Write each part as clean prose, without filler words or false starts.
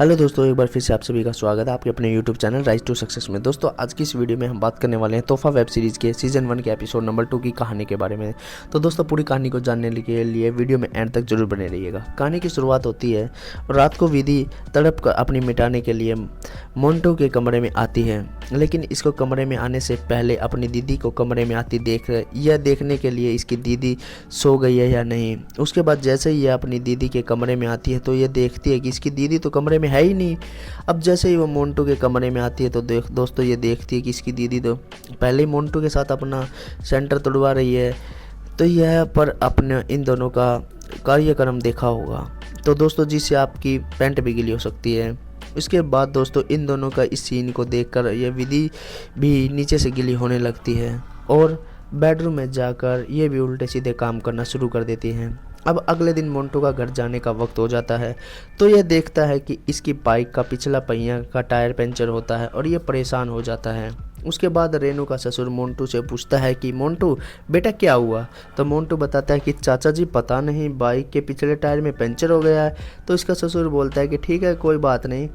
Hello दोस्तों, एक बार फिर से आप सभी का स्वागत है आपके अपने YouTube channel rise to success में। दोस्तों, आज की इस वीडियो में हम बात करने वाले हैं तोहफा वेब सीरीज़ के सीज़न 1 के एपिसोड नंबर 2 की कहानी के बारे में। तो दोस्तों, पूरी कहानी को जानने के लिए वीडियो में एंड तक जरूर बने रहिएगा। कहानी की शुरुआत होती है रात को विधि तड़प कर अपनी मिटाने के लिए मोंटू के कमरे में आती है, लेकिन इसको कमरे में आने से पहले अपनी दीदी को कमरे में आती यह देखने के लिए इसकी दीदी सो गई है या नहीं। उसके बाद जैसे ही यह अपनी दीदी के कमरे में आती है तो यह देखती है कि इसकी दीदी तो कमरे में है ही नहीं। अब जैसे ही वो मोंटू के कमरे में आती है तो दोस्तों ये देखती है कि इसकी दीदी तो पहले ही मोंटू के साथ अपना सेंटर तोड़वा रही है। तो यह पर अपने इन दोनों का कार्यक्रम देखा होगा तो दोस्तों जिससे आपकी पैंट भी गीली हो सकती है। उसके बाद दोस्तों इन दोनों का इस सीन को देखकर यह विधि भी नीचे से गीली होने लगती है और बेडरूम में जाकर ये भी उल्टे सीधे काम करना शुरू कर देती हैं। अब अगले दिन मोंटू का घर जाने का वक्त हो जाता है तो यह देखता है कि इसकी बाइक का पिछला पहिया का टायर पंचर होता है और ये परेशान हो जाता है। उसके बाद रेनू का ससुर मोंटू से पूछता है कि मोंटू बेटा क्या हुआ। तो मोंटू बताता है कि चाचा जी पता नहीं बाइक के पिछले टायर में पंचर हो गया है। तो इसका ससुर बोलता है कि ठीक है कोई बात नहीं,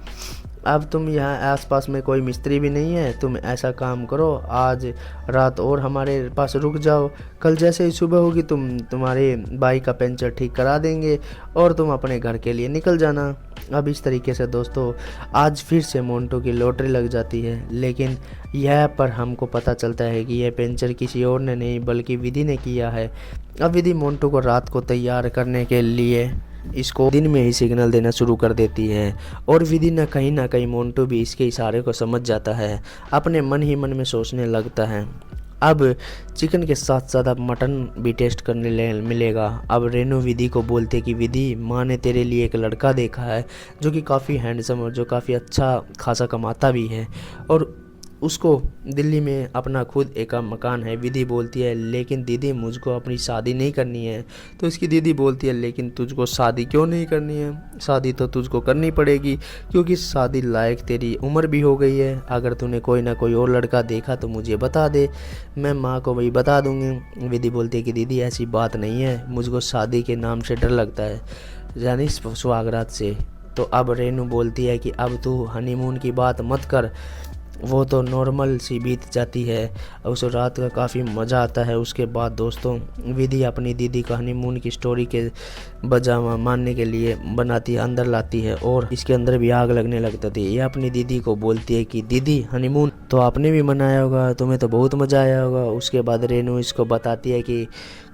अब तुम यहाँ आसपास में कोई मिस्त्री भी नहीं है, तुम ऐसा काम करो आज रात और हमारे पास रुक जाओ, कल जैसे ही सुबह होगी तुम्हारे बाइक का पंचर ठीक करा देंगे और तुम अपने घर के लिए निकल जाना। अब इस तरीके से दोस्तों आज फिर से मोंटू की लॉटरी लग जाती है, लेकिन यह पर हमको पता चलता है कि यह पंचर किसी और ने नहीं बल्कि विधि ने किया है। अब विधि मोंटू को रात को तैयार करने के लिए इसको दिन में ही सिग्नल देना शुरू कर देती है और विधि न कहीं मोंटू भी इसके इशारे को समझ जाता है। अपने मन ही मन में सोचने लगता है अब चिकन के साथ साथ अब मटन भी टेस्ट करने मिलेगा। अब रेनू विधि को बोलते कि विधि माँ ने तेरे लिए एक लड़का देखा है जो कि काफ़ी हैंडसम और जो काफ़ी अच्छा खासा कमाता भी है और उसको दिल्ली में अपना खुद एक मकान है। विधि बोलती है लेकिन दीदी मुझको अपनी शादी नहीं करनी है। तो इसकी दीदी बोलती है लेकिन तुझको शादी क्यों नहीं करनी है, शादी तो तुझको करनी पड़ेगी क्योंकि शादी लायक तेरी उम्र भी हो गई है। अगर तूने कोई ना कोई और लड़का देखा तो मुझे बता दे, मैं माँ को वही बता दूँगी। विधि बोलती है कि दीदी ऐसी बात नहीं है, मुझको शादी के नाम से डर लगता है, यानी सुहागरात से। तो अब रेनू बोलती है कि अब तू हनीमून की बात मत कर, वो तो नॉर्मल सी बीत जाती है। उस रात का काफ़ी मज़ा आता है। उसके बाद दोस्तों विधि अपनी दीदी का हनीमून की स्टोरी के बजा मानने के लिए बनाती है, अंदर लाती है और इसके अंदर भी आग लगने लगती है। ये अपनी दीदी को बोलती है कि दीदी हनीमून तो आपने भी मनाया होगा, तुम्हें तो बहुत मज़ा आया होगा। उसके बाद रेनू इसको बताती है कि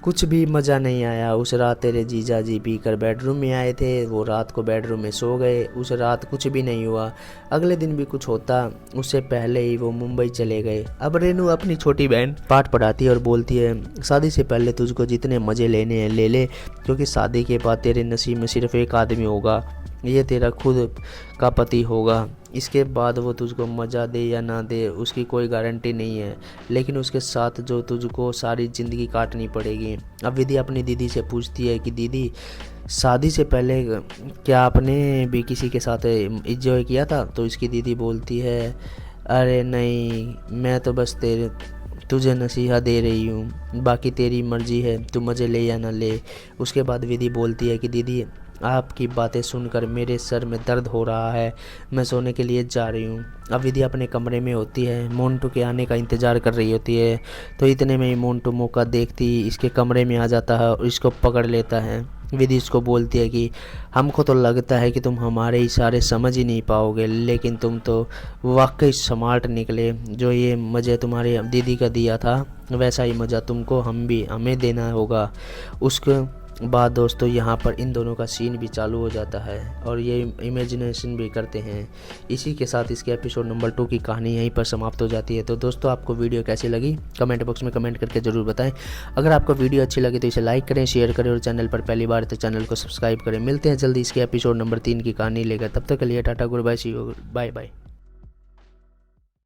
कुछ भी मज़ा नहीं आया, उस रात तेरे जीजा जी पी कर बेडरूम में आए थे, वो रात को बेडरूम में सो गए, उस रात कुछ भी नहीं हुआ। अगले दिन भी कुछ होता उससे पहले ही वो मुंबई चले गए। अब रेनू अपनी छोटी बहन पाठ पढ़ाती है और बोलती है शादी से पहले तुझको जितने मज़े लेने हैं ले ले, क्योंकि शादी के बाद तेरे नसीब में सिर्फ एक आदमी होगा, ये तेरा खुद का पति होगा। इसके बाद वो तुझको मज़ा दे या ना दे उसकी कोई गारंटी नहीं है, लेकिन उसके साथ जो तुझको सारी ज़िंदगी काटनी पड़ेगी। अब विधि अपनी दीदी से पूछती है कि दीदी शादी से पहले क्या आपने भी किसी के साथ एंजॉय किया था। तो इसकी दीदी बोलती है अरे नहीं, मैं तो बस तुझे नसीहा दे रही हूँ, बाकी तेरी मर्जी है, तू मज़े ले या ना ले। उसके बाद विधि बोलती है कि दीदी आपकी बातें सुनकर मेरे सर में दर्द हो रहा है, मैं सोने के लिए जा रही हूँ। अब विधि अपने कमरे में होती है, मोंटू के आने का इंतज़ार कर रही होती है। तो इतने में ही मोंटू मौका देखती इसके कमरे में आ जाता है और इसको पकड़ लेता है। विधि इसको बोलती है कि हमको तो लगता है कि तुम हमारे इशारे समझ ही नहीं पाओगे, लेकिन तुम तो वाकई स्मार्ट निकले। जो ये मज़े तुम्हारी दीदी का दिया था वैसा ही मज़ा तुमको हमें देना होगा। उसके बाद दोस्तों यहाँ पर इन दोनों का सीन भी चालू हो जाता है और ये इमेजिनेशन भी करते हैं। इसी के साथ इसके एपिसोड नंबर 2 की कहानी यहीं पर समाप्त हो जाती है। तो दोस्तों आपको वीडियो कैसी लगी कमेंट बॉक्स में कमेंट करके ज़रूर बताएं। अगर आपको वीडियो अच्छी लगी तो इसे लाइक करें, शेयर करें और चैनल पर पहली बार तो चैनल को सब्सक्राइब करें। मिलते हैं जल्दी इसके एपिसोड नंबर 3 की कहानी लेकर, तब तक के लिए tata good bye, see you, bye bye.